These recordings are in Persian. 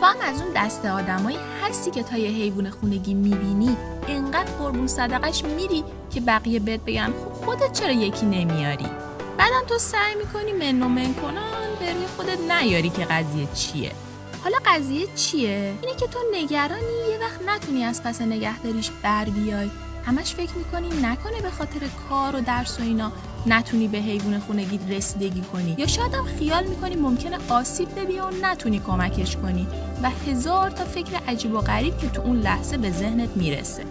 تو هم از اون دسته آدمایی هستی که تا یه حیوان خونگی میبینی انقدر قربون صدقش میری که بقیه بهت بگن خب خودت چرا یکی نمیاری؟ بعدم تو سعی میکنی من و من کنان به روی خودت نیاری که قضیه چیه. حالا قضیه چیه؟ اینه که تو نگرانی یه وقت نتونی از پس نگهداریش بر بیای. همش فکر میکنی نکنه به خاطر کار و درس و اینا نتونی به حیوان خونگی رسیدگی کنی، یا شاید هم خیال میکنی ممکنه آسیب ببینی و نتونی کمکش کنی و هزار تا فکر عجیب و غریب که تو اون لحظه به ذهنت میرسه.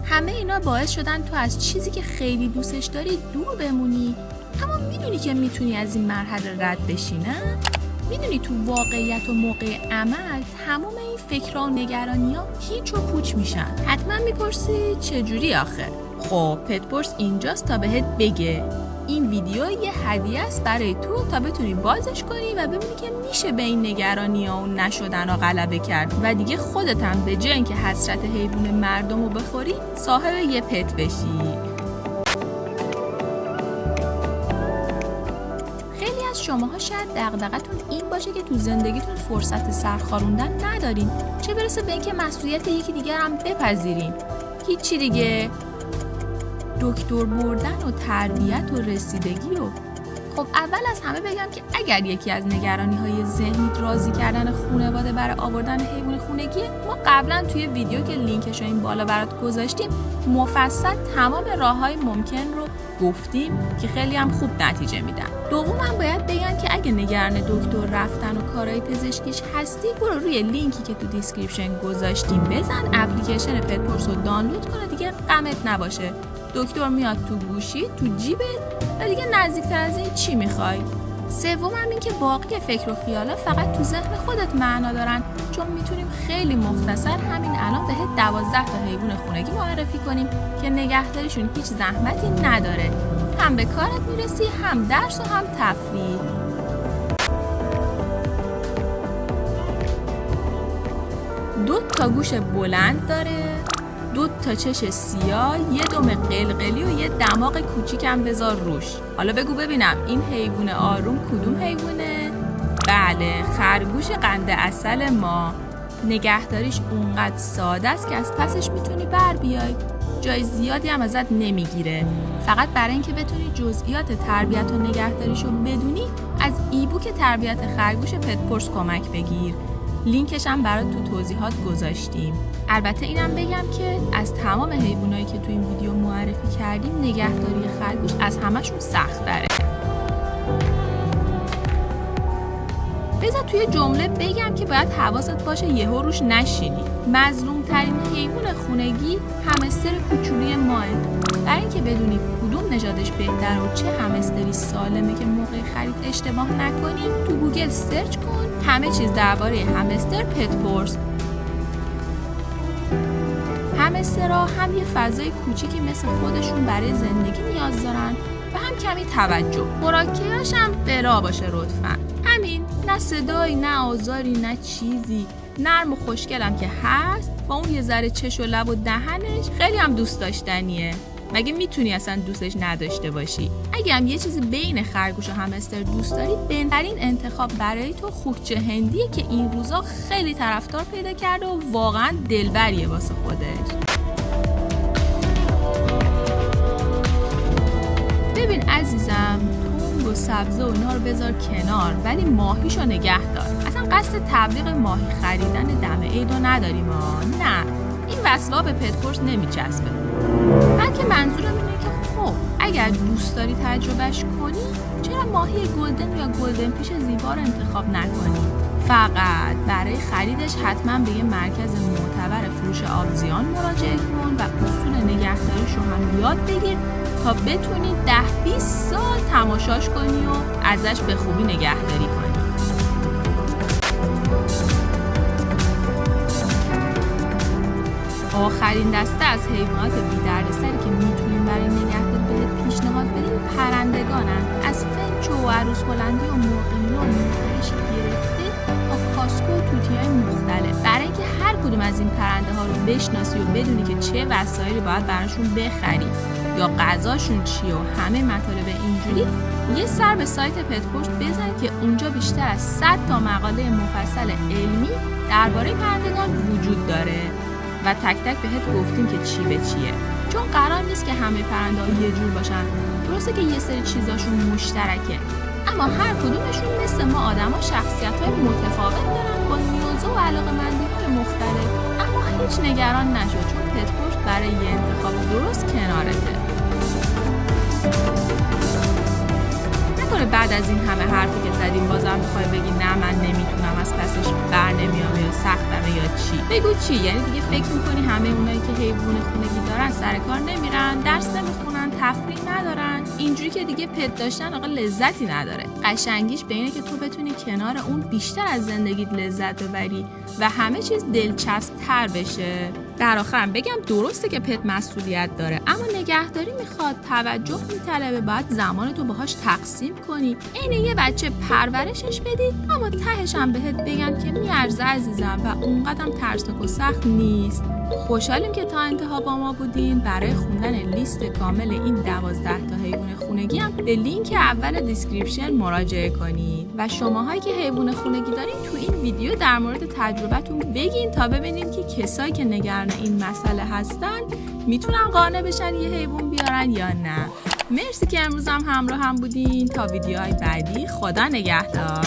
همه اینا باعث شدن تو از چیزی که خیلی دوستش داری دور بمونی، اما میدونی که میتونی از این مرحله رد بشی، نه؟ میدونی تو واقعیت و موقع عمل تمام این فکرها و نگرانی‌ها هیچ و پوچ میشن. حتما میپرسی چجوری آخه؟ خب پتپرس اینجاست تا بهت بگه. این ویدیو یه هدیه است برای تو تا بتونی بازش کنی و ببینی که میشه به این نگرانی‌ها و نشدن‌ها غلبه کرد و دیگه خودت هم به جای اینکه حسرت حیوان مردم رو بخوری صاحب یه پت بشی. شماها شاید دغدغتون این باشه که تو زندگیتون فرصت سرخاروندن ندارین، چه برسه به اینکه مسئولیت یکی دیگر هم بپذیرین. هیچی دیگه، دکتر بردن و تربیت و رسیدگی و خب اول از همه بگم که اگر یکی از نگرانی‌های ذهنیت راضی کردن خانواده برای آوردن حیوان خونگی، ما قبلا توی ویدیو که لینکش رو این بالا برات گذاشتیم مفصل تمام راه‌های ممکن رو گفتیم که خیلی هم خوب نتیجه میدن. دوماً باید بگم که اگه نگران دکتر رفتن و کارهای پزشکیش هستی، برو روی لینکی که تو دیسکریپشن گذاشتیم بزن، اپلیکیشن پتپرس رو دانلود کنه، دیگه غمت نباشه. دکتر میاد تو گوشی، تو جیبت و دیگه نزدیکتر از این چی میخوای؟ سوم هم این که باقی فکر و خیالا فقط تو ذهن خودت معنا دارن، چون میتونیم خیلی مختصر همین الان بهت 12 تا حیوان خونگی معرفی کنیم که نگهداریشون هیچ زحمتی نداره، هم به کارت میرسی، هم درس و هم تفریح. دو تا گوش بلند داره، 2 تا چش سیاه، یه دم قلقلی و یه دماغ کوچیکم بذار روش. حالا بگو ببینم این حیوان آروم کدوم حیوانه؟ بله، خرگوش قند عسل ما. نگهداریش اونقدر ساده است که از پسش میتونی بر بیای. جای زیادی هم ازت نمیگیره. فقط برای اینکه بتونی جزئیات تربیت و نگهداریشو بدونی، از ایبوک تربیت خرگوش پتپرس کمک بگیر. لینکش هم برات تو توضیحات گذاشتیم. البته اینم بگم که از تمام حیوانایی که تو این ویدیو معرفی کردیم نگهداری خرگوش از همشون سخت تره. بذار توی جمله بگم که باید حواست باشه یهو روش نشینی. مظلوم ترین حیوان خونگی همستر کوچولوی ماه. برای اینکه بدونی کدوم نژادش بهتره و چه همستری سالمه که موقع خرید اشتباه نکنی، تو گوگل سرچ کن همه چیز درباره همستر پتپرس. همسترها هم یه فضای کوچیکی مثل خودشون برای زندگی نیاز دارن و هم کمی توجه. خوراکیاش هم برا باشه لطفاً. همین، نه صدایی، نه آزاری، نه چیزی. نرم و خوشگلم که هست، با اون یه ذره چش و لب و دهنش خیلی هم دوست داشتنیه. مگه میتونی اصلا دوستش نداشته باشی؟ اگه هم یه چیزی بین خرگوش و همستر دوست داری، بهترین انتخاب برای تو خوکچه هندیه که این روزا خیلی طرفدار پیدا کرده و واقعا دلبریه واسه خودش. ببین عزیزم، تونگ و سبزه و اینا رو بذار کنار، ولی ماهیشو نگه دار. اصلا قصد تبلیغ ماهی خریدن دم عیدو نداریم ها. نه، این وصلا به پتپرس نمیچسبه. بلکه منظورم اینه که خب اگر دوست داری تجربهش کنی، چرا ماهی گلدن یا گلدن پیش زیبا رو انتخاب نکنی؟ فقط برای خریدش حتما به یه مرکز معتبر فروش آبزیان مراجعه کن و اصول نگهداریش رو هم یاد بگیر تا بتونی 10-20 سال تماشاش کنی و ازش به خوبی نگهداری کنی. آخرین دسته از حیوانات بی‌دردسری که میتونیم برای نگهداری بهت پیشنهاد بدیم پرندگانن. از فنچ و عروس هلندی و مرغ‌نیا و مرغ‌هش گرفته تا کاسکو و توتی‌های مختلف. برای اینکه هر کدوم از این پرنده ها رو بشناسی و بدونی که چه وسایلی باید براشون بخری یا غذاشون چیه و همه مطالب اینجوری، یه سر به سایت پت‌پشت بزنید که اونجا بیشتر از 100 تا مقاله مفصل علمی درباره پرندگان وجود داره و تک تک بهت گفتیم که چی به چیه. چون قرار نیست که همه پرنده‌ها یه جور باشن. درسته که یه سری چیزاشون مشترکه، اما هر کدومشون مثل ما آدما شخصیت‌های متفاوت دارن با نیاز و علاقه‌مندی‌های مختلف. اما هیچ نگران نشو، چون پت‌پشت برای یه انتخاب درست کنارته. نکنه بعد از این همه حرفی که زدیم بازم بخوای بگی نه من نمیتونم، از پسش بر نمیام یا سختمه یا چی. بگو چی؟ یعنی دیگه فکر میکنی همه اونایی که حیوان خونگی دارن سر کار نمیرن، درس نمیخونن، تفریح ندارن؟ اینجوری که دیگه پت داشتن آقا لذتی نداره. قشنگیش به اینه که تو بتونی کنار اون بیشتر از زندگیت لذت ببری و همه چیز دلچسب تر بشه. در آخرم بگم درسته که پت مسئولیت داره، اما نگهداری میخواد، توجه میطلبه، باید زمانتو باهاش تقسیم کنی. اینه یه بچه پرورشش بدی، اما تهش هم بهت بگن که میارزه عزیزم و اونقدرم ترسناک و سخت نیست. خوشحالیم که تا انتها با ما بودین. برای خوندن لیست کامل این 12 تا حیوان خونگی هم به لینک اول دیسکریپشن مراجعه کنید و شماهایی که حیوان خونگی دارین تو این ویدیو در مورد تجربتون بگین تا ببینیم که کسایی که نگران این مسئله هستن میتونن قانع بشن یه حیوان بیارن یا نه. مرسی که امروز هم همراه هم بودین. تا ویدیوهای بعدی، خدا نگهدار.